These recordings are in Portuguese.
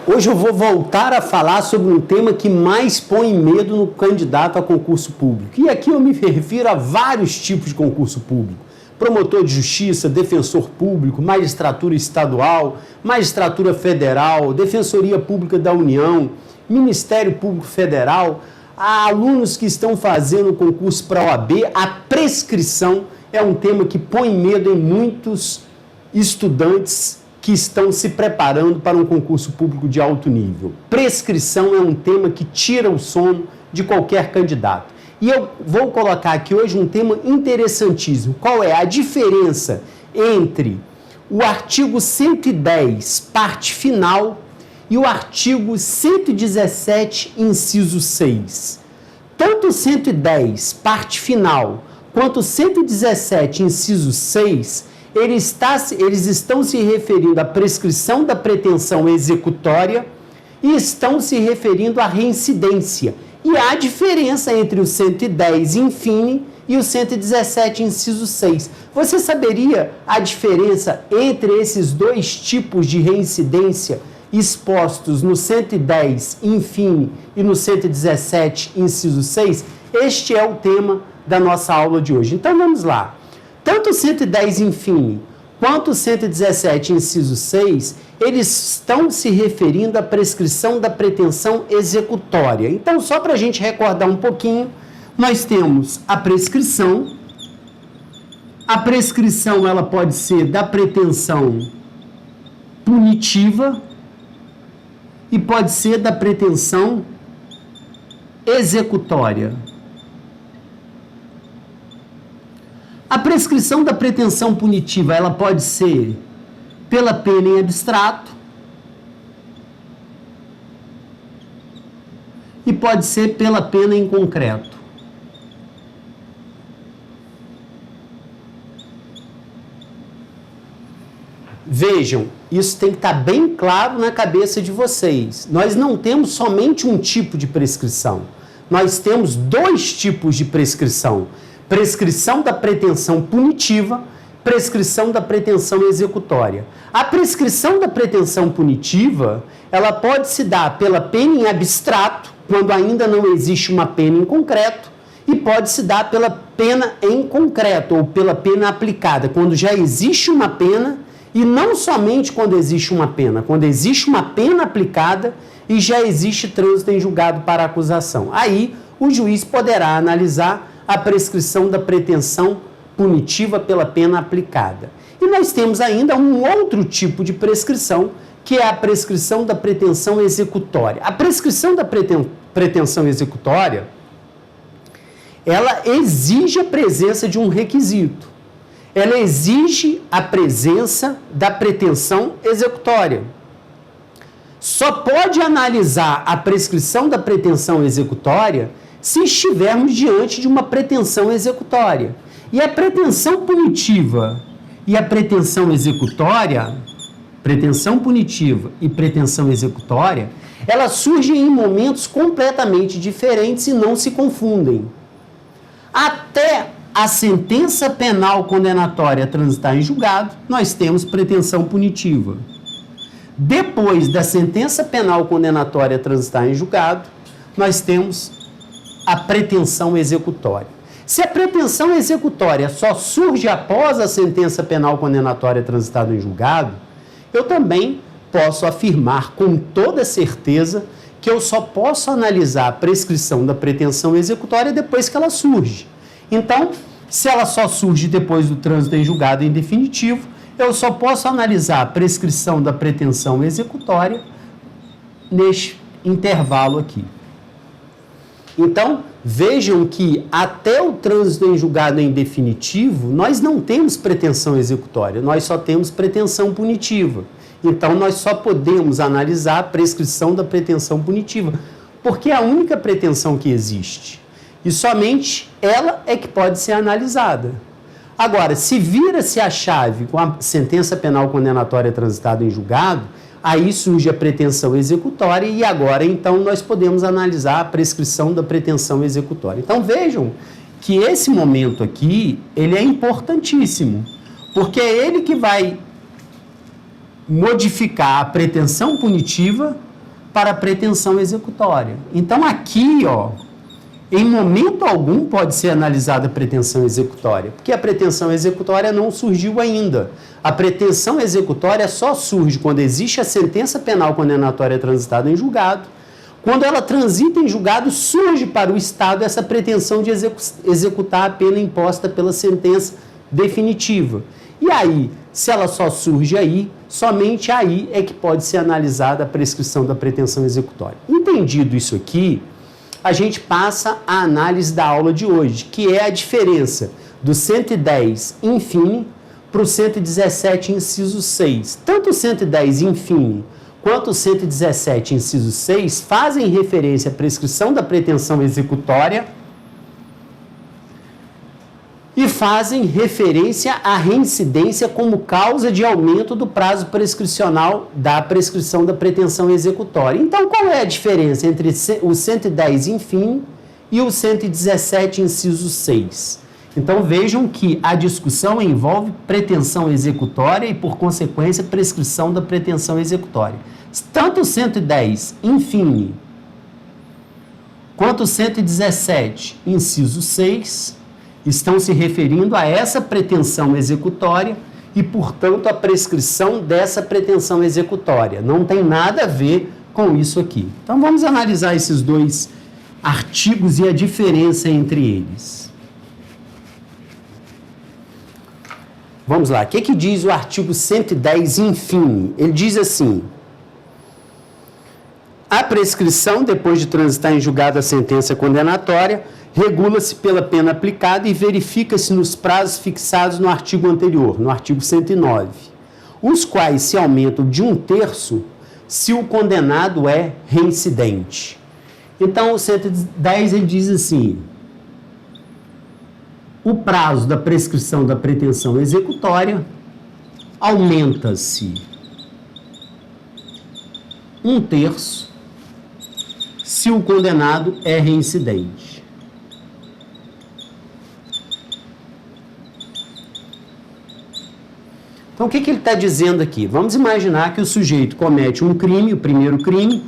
Hoje eu vou voltar a falar sobre um tema que mais põe medo no candidato a concurso público. E aqui eu me refiro a vários tipos de concurso público. Promotor de justiça, defensor público, magistratura estadual, magistratura federal, defensoria pública da União, Ministério Público Federal, há alunos que estão fazendo concurso para a OAB. A prescrição é um tema que põe medo em muitos estudantes que estão se preparando para um concurso público de alto nível. Prescrição é um tema que tira o sono de qualquer candidato. E eu vou colocar aqui hoje um tema interessantíssimo. Qual é a diferença entre o artigo 110, parte final, e o artigo 117, inciso 6? Tanto o 110, parte final, quanto o 117, inciso 6, eles estão se referindo à prescrição da pretensão executória e estão se referindo à reincidência. E há diferença entre o 110, infine, e o 117, inciso 6. Você saberia a diferença entre esses dois tipos de reincidência expostos no 110, infine, e no 117, inciso 6? Este é o tema da nossa aula de hoje. Então vamos lá. Tanto o 110, infine, quanto o 117, inciso 6, eles estão se referindo à prescrição da pretensão executória. Então, só para a gente recordar um pouquinho, nós temos a prescrição. A prescrição, ela pode ser da pretensão punitiva e pode ser da pretensão executória. A prescrição da pretensão punitiva, ela pode ser pela pena em abstrato e pode ser pela pena em concreto. Vejam, isso tem que estar bem claro na cabeça de vocês. Nós não temos somente um tipo de prescrição. Nós temos dois tipos de prescrição. Prescrição da pretensão punitiva, prescrição da pretensão executória. A prescrição da pretensão punitiva, ela pode se dar pela pena em abstrato, quando ainda não existe uma pena em concreto, e pode se dar pela pena em concreto, ou pela pena aplicada, quando já existe uma pena, e não somente quando existe uma pena, quando existe uma pena aplicada e já existe trânsito em julgado para acusação. Aí, o juiz poderá analisar a prescrição da pretensão punitiva pela pena aplicada. E nós temos ainda um outro tipo de prescrição, que é a prescrição da pretensão executória. A prescrição da pretensão executória, ela exige a presença de um requisito. Ela exige a presença da pretensão executória. Só pode analisar a prescrição da pretensão executória se estivermos diante de uma pretensão executória. E a pretensão punitiva e a pretensão executória, pretensão punitiva e pretensão executória, elas surgem em momentos completamente diferentes e não se confundem. Até a sentença penal condenatória transitar em julgado, nós temos pretensão punitiva. Depois da sentença penal condenatória transitar em julgado, nós temos a pretensão executória. Se a pretensão executória só surge após a sentença penal condenatória transitada em julgado, eu também posso afirmar com toda certeza que eu só posso analisar a prescrição da pretensão executória depois que ela surge. Então, se ela só surge depois do trânsito em julgado em definitivo, eu só posso analisar a prescrição da pretensão executória neste intervalo aqui. Então, vejam que até o trânsito em julgado em definitivo, nós não temos pretensão executória, nós só temos pretensão punitiva. Então, nós só podemos analisar a prescrição da pretensão punitiva, porque é a única pretensão que existe. E somente ela é que pode ser analisada. Agora, se vira-se a chave com a sentença penal condenatória transitada em julgado, aí surge a pretensão executória e agora, então, nós podemos analisar a prescrição da pretensão executória. Então, vejam que esse momento aqui, ele é importantíssimo, porque é ele que vai modificar a pretensão punitiva para a pretensão executória. Então, aqui, ó, em momento algum pode ser analisada a pretensão executória, porque a pretensão executória não surgiu ainda. A pretensão executória só surge quando existe a sentença penal condenatória transitada em julgado. Quando ela transita em julgado, surge para o Estado essa pretensão de executar a pena imposta pela sentença definitiva. E aí, se ela só surge aí, somente aí é que pode ser analisada a prescrição da pretensão executória. Entendido isso aqui, a gente passa à análise da aula de hoje, que é a diferença do 110 infine para o 117 inciso 6. Tanto o 110 infine quanto o 117 inciso 6 fazem referência à prescrição da pretensão executória e fazem referência à reincidência como causa de aumento do prazo prescricional da prescrição da pretensão executória. Então, qual é a diferença entre o 110 infine e o 117 inciso 6? Então, vejam que a discussão envolve pretensão executória e, por consequência, prescrição da pretensão executória. Tanto o 110 infine quanto o 117 inciso 6 estão se referindo a essa pretensão executória e, portanto, a prescrição dessa pretensão executória. Não tem nada a ver com isso aqui. Então, vamos analisar esses dois artigos e a diferença entre eles. Vamos lá. O que diz o artigo 110 infine? Ele diz assim: a prescrição, depois de transitar em julgado a sentença condenatória, regula-se pela pena aplicada e verifica-se nos prazos fixados no artigo anterior, no artigo 109, os quais se aumentam de 1/3 se o condenado é reincidente. Então, o 110 ele diz assim: o prazo da prescrição da pretensão executória aumenta-se 1/3 se o condenado é reincidente. Então, o que ele está dizendo aqui? Vamos imaginar que o sujeito comete um crime, o primeiro crime,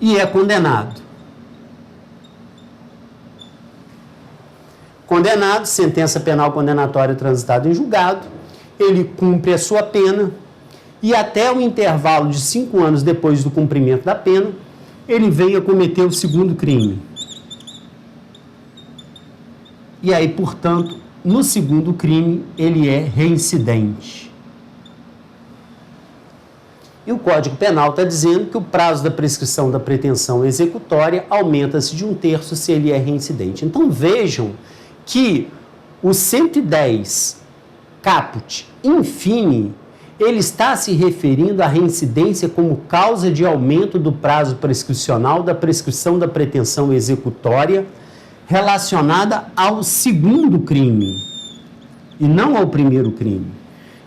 e é condenado. Condenado, sentença penal condenatória transitada em julgado, ele cumpre a sua pena e até o intervalo de 5 anos depois do cumprimento da pena, ele vem a cometer o segundo crime. E aí, portanto, no segundo crime, ele é reincidente. E o Código Penal está dizendo que o prazo da prescrição da pretensão executória aumenta-se de 1/3 se ele é reincidente. Então, vejam que o 110 caput infine, ele está se referindo à reincidência como causa de aumento do prazo prescricional da prescrição da pretensão executória relacionada ao segundo crime e não ao primeiro crime.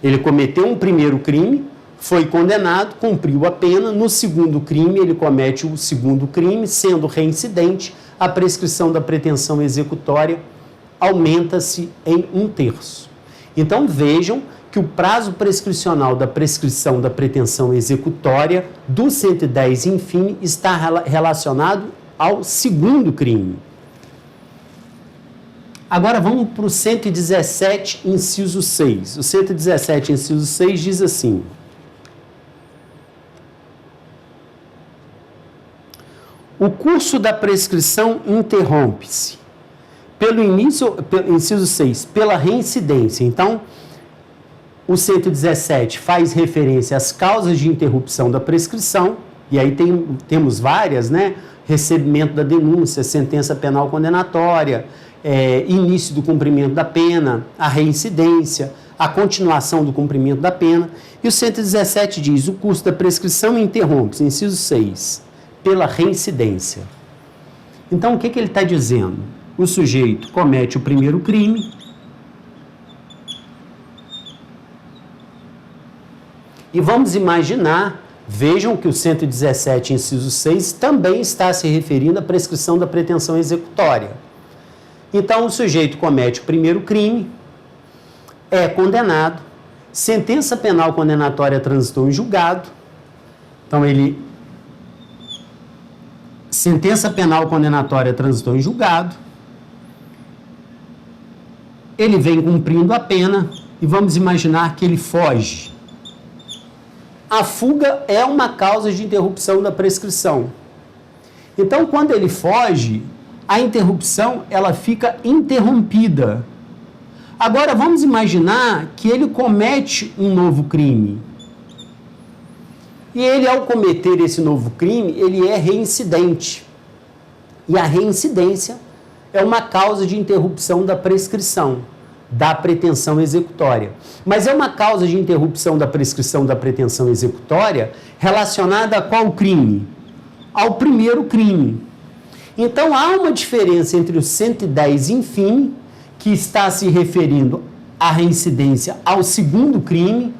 Ele cometeu um primeiro crime, foi condenado, cumpriu a pena, no segundo crime ele comete o segundo crime, sendo reincidente, a prescrição da pretensão executória aumenta-se em 1/3. Então vejam que o prazo prescricional da prescrição da pretensão executória do 110 infine está relacionado ao segundo crime. Agora vamos para o 117, inciso 6. O 117, inciso 6 diz assim: o curso da prescrição interrompe-se pelo início, inciso 6, pela reincidência. Então, o 117 faz referência às causas de interrupção da prescrição, e aí temos várias, né? Recebimento da denúncia, sentença penal condenatória, início do cumprimento da pena, a reincidência, a continuação do cumprimento da pena. E o 117 diz: o curso da prescrição interrompe-se, inciso 6, pela reincidência. Então, o que ele está dizendo? O sujeito comete o primeiro crime e vamos imaginar, vejam que o 117, inciso 6, também está se referindo à prescrição da pretensão executória. Então, o sujeito comete o primeiro crime, é condenado, sentença penal condenatória transitou em julgado, Então, sentença penal condenatória transitou em julgado, ele vem cumprindo a pena e vamos imaginar que ele foge. A fuga é uma causa de interrupção da prescrição. Então, quando ele foge, a interrupção ela fica interrompida. Agora, vamos imaginar que ele comete um novo crime. E ele, ao cometer esse novo crime, ele é reincidente. E a reincidência é uma causa de interrupção da prescrição, da pretensão executória. Mas é uma causa de interrupção da prescrição da pretensão executória relacionada a qual crime? Ao primeiro crime. Então, há uma diferença entre o 110 infine, que está se referindo à reincidência ao segundo crime,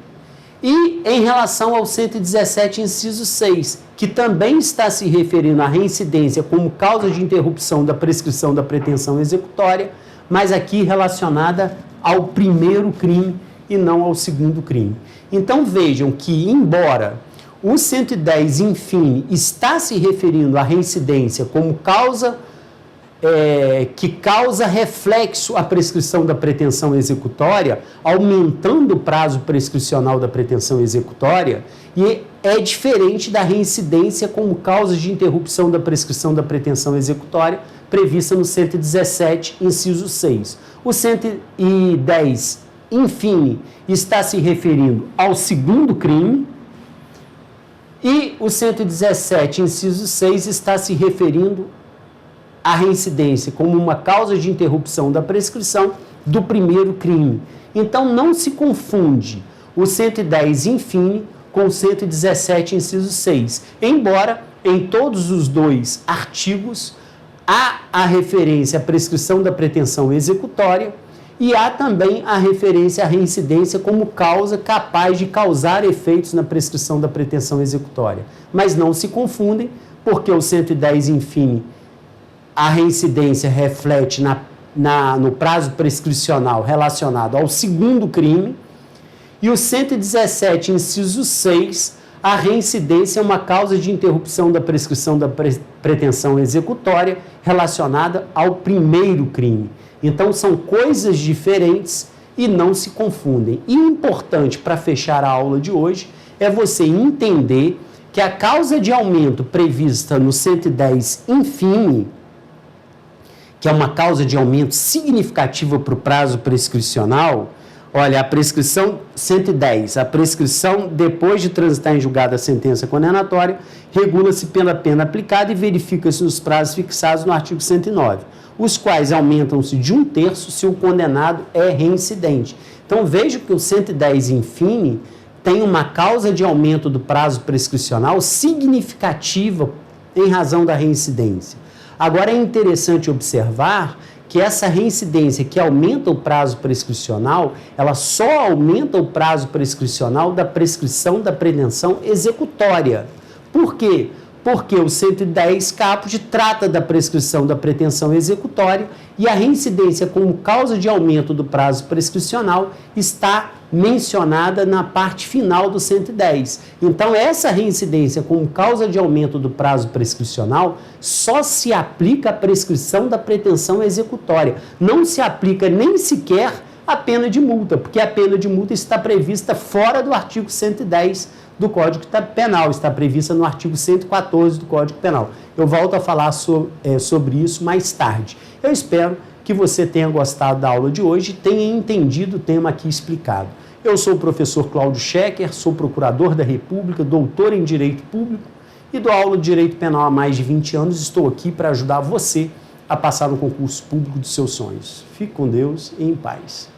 e em relação ao 117, inciso 6, que também está se referindo à reincidência como causa de interrupção da prescrição da pretensão executória, mas aqui relacionada ao primeiro crime e não ao segundo crime. Então vejam que, embora o 110 infine está se referindo à reincidência como causa que causa reflexo à prescrição da pretensão executória, aumentando o prazo prescricional da pretensão executória, e é diferente da reincidência como causa de interrupção da prescrição da pretensão executória, prevista no 117, inciso 6. O 110, infine, está se referindo ao segundo crime, e o 117, inciso 6, está se referindo à reincidência como uma causa de interrupção da prescrição do primeiro crime. Então, não se confunde o 110 infine com o 117, inciso 6. Embora, em todos os dois artigos, há a referência à prescrição da pretensão executória e há também a referência à reincidência como causa capaz de causar efeitos na prescrição da pretensão executória. Mas não se confundem, porque o 110 infine, a reincidência reflete no prazo prescricional relacionado ao segundo crime, e o 117, inciso 6, a reincidência é uma causa de interrupção da prescrição da pretensão executória relacionada ao primeiro crime. Então, são coisas diferentes e não se confundem. E o importante para fechar a aula de hoje é você entender que a causa de aumento prevista no 110 infine, que é uma causa de aumento significativa para o prazo prescricional, olha, a prescrição 110, a prescrição depois de transitar em julgado a sentença condenatória, regula-se pela pena aplicada e verifica-se nos prazos fixados no artigo 109, os quais aumentam-se de 1/3 se o condenado é reincidente. Então, veja que o 110 infine tem uma causa de aumento do prazo prescricional significativa em razão da reincidência. Agora, é interessante observar que essa reincidência que aumenta o prazo prescricional, ela só aumenta o prazo prescricional da prescrição da pretensão executória. Por quê? Porque o 110 caput trata da prescrição da pretensão executória e a reincidência como causa de aumento do prazo prescricional está mencionada na parte final do 110. Então, essa reincidência como causa de aumento do prazo prescricional só se aplica à prescrição da pretensão executória. Não se aplica nem sequer a pena de multa, porque a pena de multa está prevista fora do artigo 110 do Código Penal, está prevista no artigo 114 do Código Penal. Eu volto a falar sobre isso mais tarde. Eu espero que você tenha gostado da aula de hoje e tenha entendido o tema aqui explicado. Eu sou o professor Cláudio Schecker, sou procurador da República, doutor em Direito Público e dou aula de Direito Penal há mais de 20 anos. Estou aqui para ajudar você a passar no concurso público dos seus sonhos. Fique com Deus e em paz.